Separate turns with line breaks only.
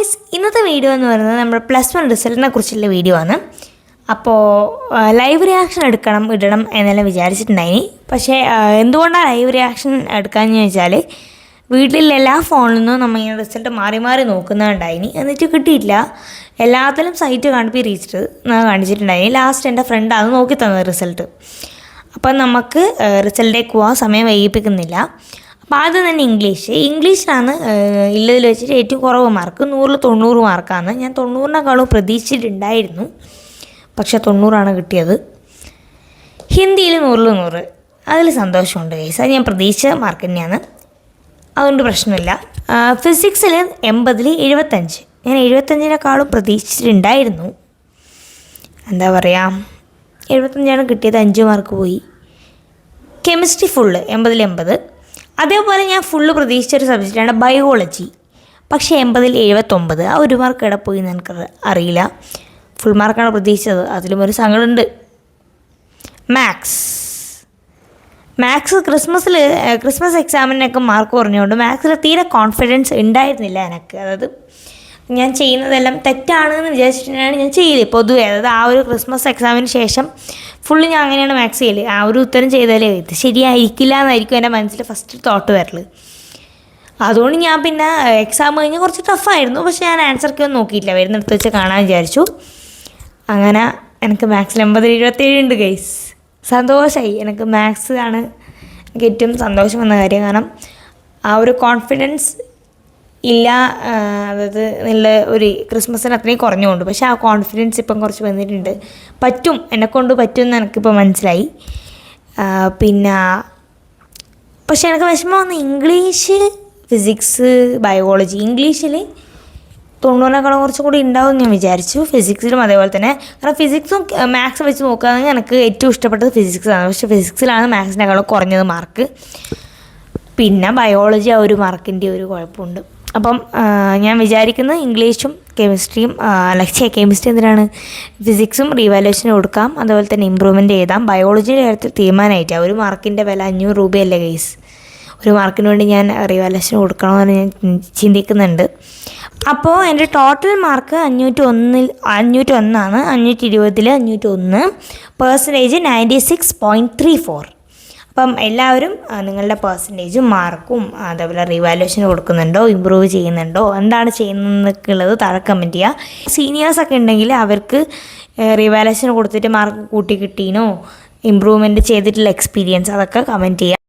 Guys, ഇന്നത്തെ video എന്ന് പറയുന്നത് നമ്മുടെ +1 റിസൾട്ടിനെ കുറിച്ചുള്ള വീഡിയോ ആണ്. അപ്പോൾ ലൈവ് റിയാക്ഷൻ ഇടണം എന്നെല്ലാം വിചാരിച്ചിട്ടുണ്ടായിനി. പക്ഷേ എന്തുകൊണ്ടാണ് ലൈവ് റിയാക്ഷൻ എടുക്കാമെന്ന് ചോദിച്ചാൽ, വീട്ടിലുള്ള എല്ലാ ഫോണിൽ നിന്നും നമ്മൾ ഇങ്ങനെ റിസൾട്ട് മാറി മാറി നോക്കുന്നുണ്ടായിനി. എന്നിട്ട് കിട്ടിയിട്ടില്ല. എല്ലാത്തിലും സൈറ്റ് കാണിച്ചിട്ട് കാണിച്ചിട്ടുണ്ടായിനി. ലാസ്റ്റ് എൻ്റെ ഫ്രണ്ട് അത് നോക്കി തന്നത് റിസൾട്ട്. അപ്പം നമുക്ക് റിസൾട്ടിലേക്ക് പോകാൻ സമയം വൈകിപ്പിക്കുന്നില്ല. അപ്പോൾ ആദ്യം തന്നെ ഇംഗ്ലീഷിലാണ് ഉള്ളതിൽ വെച്ചിട്ട് ഏറ്റവും കുറവ് മാർക്ക്. 100ൽ 90 മാർക്കാണ്. ഞാൻ 90-നേക്കാളും പ്രതീക്ഷിച്ചിട്ടുണ്ടായിരുന്നു, പക്ഷെ 90ആണ് കിട്ടിയത്. ഹിന്ദിയിൽ 100ൽ 100, അതിൽ സന്തോഷമുണ്ട് ഗൈസ്. അത് ഞാൻ പ്രതീക്ഷിച്ച മാർക്ക് തന്നെയാണ്, അതുകൊണ്ട് പ്രശ്നമില്ല. ഫിസിക്സിൽ 80ൽ 75, ഞാൻ 75-നേക്കാളും പ്രതീക്ഷിച്ചിട്ടുണ്ടായിരുന്നു. എന്താ പറയുക, 75ആണ് കിട്ടിയത്, 5 മാർക്ക് പോയി. കെമിസ്ട്രി ഫുള്ള് 80ൽ 80. അതേപോലെ ഞാൻ ഫുള്ള് പ്രതീക്ഷിച്ചൊരു സബ്ജക്റ്റാണ് ബയോളജി, പക്ഷേ 80ൽ 79. ആ 1 മാർക്ക് എവിടെ പോയി എന്ന് എനിക്ക് അറിയില്ല. ഫുൾ മാർക്കാണ് പ്രതീക്ഷിച്ചത്, അതിലും ഒരു സങ്കടമുണ്ട്. മാത്സ് ക്രിസ്മസ് എക്സാമിനൊക്കെ മാർക്ക് കുറഞ്ഞുകൊണ്ട് മാത്സിൽ തീരെ കോൺഫിഡൻസ് ഉണ്ടായിരുന്നില്ല എനിക്ക്. അതായത് ഞാൻ ചെയ്യുന്നതെല്ലാം തെറ്റാണെന്ന് വിചാരിച്ചിട്ടാണ് ഞാൻ ചെയ്യല് പൊതുവേ. അതായത് ആ ഒരു ക്രിസ്മസ് എക്സാമിന് ശേഷം ഫുള്ള് ഞാൻ അങ്ങനെയാണ് മാത്സ് ചെയ്യല്. ആ ഒരു ഉത്തരം ചെയ്താലേ ഇത് ശരിയായിരിക്കില്ല എന്നായിരിക്കും എൻ്റെ മനസ്സിൽ ഫസ്റ്റ് തോട്ട് വരല്. അതുകൊണ്ട് ഞാൻ പിന്നെ എക്സാം കഴിഞ്ഞ് കുറച്ച് ടഫായിരുന്നു, പക്ഷേ ഞാൻ ആൻസർക്ക് ഒന്നും നോക്കിയിട്ടില്ല, വരുന്നിടത്ത് വെച്ച് കാണാൻ വിചാരിച്ചു. അങ്ങനെ എനിക്ക് മാത്സിൽ 80ൽ 27 ഉണ്ട് ഗൈസ്. സന്തോഷമായി. എനിക്ക് മാത്സ് ആണ് എനിക്ക് ഏറ്റവും സന്തോഷം വന്ന കാര്യം. കാരണം ആ ഒരു കോൺഫിഡൻസ് ഇല്ല, അതായത് നല്ല ഒരു ക്രിസ്മസിന് അത്രയും കുറഞ്ഞുകൊണ്ട്, പക്ഷേ ആ കോൺഫിഡൻസ് ഇപ്പം കുറച്ച് വന്നിട്ടുണ്ട്. എന്നെക്കൊണ്ട് പറ്റുമെന്ന് എനിക്കിപ്പോൾ മനസ്സിലായി. പിന്നെ പക്ഷേ എനിക്ക് വിഷമം വന്ന ഇംഗ്ലീഷ്, ഫിസിക്സ്, ബയോളജി. ഇംഗ്ലീഷിൽ 90-നേക്കാളും കുറച്ചും കൂടി ഉണ്ടാവും ഞാൻ വിചാരിച്ചു. ഫിസിക്സിലും അതേപോലെ തന്നെ. കാരണം ഫിസിക്സും മാത്സും വെച്ച് നോക്കുകയാണെങ്കിൽ എനിക്ക് ഏറ്റവും ഇഷ്ടപ്പെട്ടത് ഫിസിക്സാണ്. പക്ഷേ ഫിസിക്സിലാണ് മാത്സിനേക്കാളും കുറഞ്ഞത് മാർക്ക്. പിന്നെ ബയോളജി ആ 1 മാർക്കിൻ്റെ ഒരു കുഴപ്പമുണ്ട്. അപ്പം ഞാൻ വിചാരിക്കുന്നത് ഇംഗ്ലീഷും കെമിസ്ട്രിയും കെമിസ്ട്രി എന്തിനാണ്, ഫിസിക്സും റീവാലുവേഷന് കൊടുക്കാം, അതുപോലെ തന്നെ ഇമ്പ്രൂവ്മെൻറ്റ് എഴുതാം. ബയോളജിയുടെ കാര്യത്തിൽ തീരുമാനമായിട്ട് 1 മാർക്കിൻ്റെ വില 500 രൂപയല്ലേ ഗൈസ്. 1 മാർക്കിന് വേണ്ടി ഞാൻ റീവാലുവേഷന് കൊടുക്കണമെന്ന് ഞാൻ ചിന്തിക്കുന്നുണ്ട്. അപ്പോൾ എൻ്റെ ടോട്ടൽ മാർക്ക് 501 ആണ്. 520ൽ 501, പെർസെൻറ്റേജ് 96.34. അപ്പം എല്ലാവരും നിങ്ങളുടെ പെർസെൻറ്റേജും മാർക്കും അതേപോലെ റീവാലുവേഷൻ കൊടുക്കുന്നുണ്ടോ, ഇമ്പ്രൂവ് ചെയ്യുന്നുണ്ടോ, എന്താണ് ചെയ്യുന്നതെന്നൊക്കെയുള്ളത് താഴെ കമൻറ്റ് ചെയ്യുക. സീനിയേഴ്സൊക്കെ ഉണ്ടെങ്കിൽ അവർക്ക് റീവാലുവേഷൻ കൊടുത്തിട്ട് മാർക്ക് കൂട്ടി കിട്ടീനോ, ഇമ്പ്രൂവ്മെൻറ്റ് ചെയ്തിട്ടുള്ള എക്സ്പീരിയൻസ്, അതൊക്കെ കമൻറ്റ് ചെയ്യുക.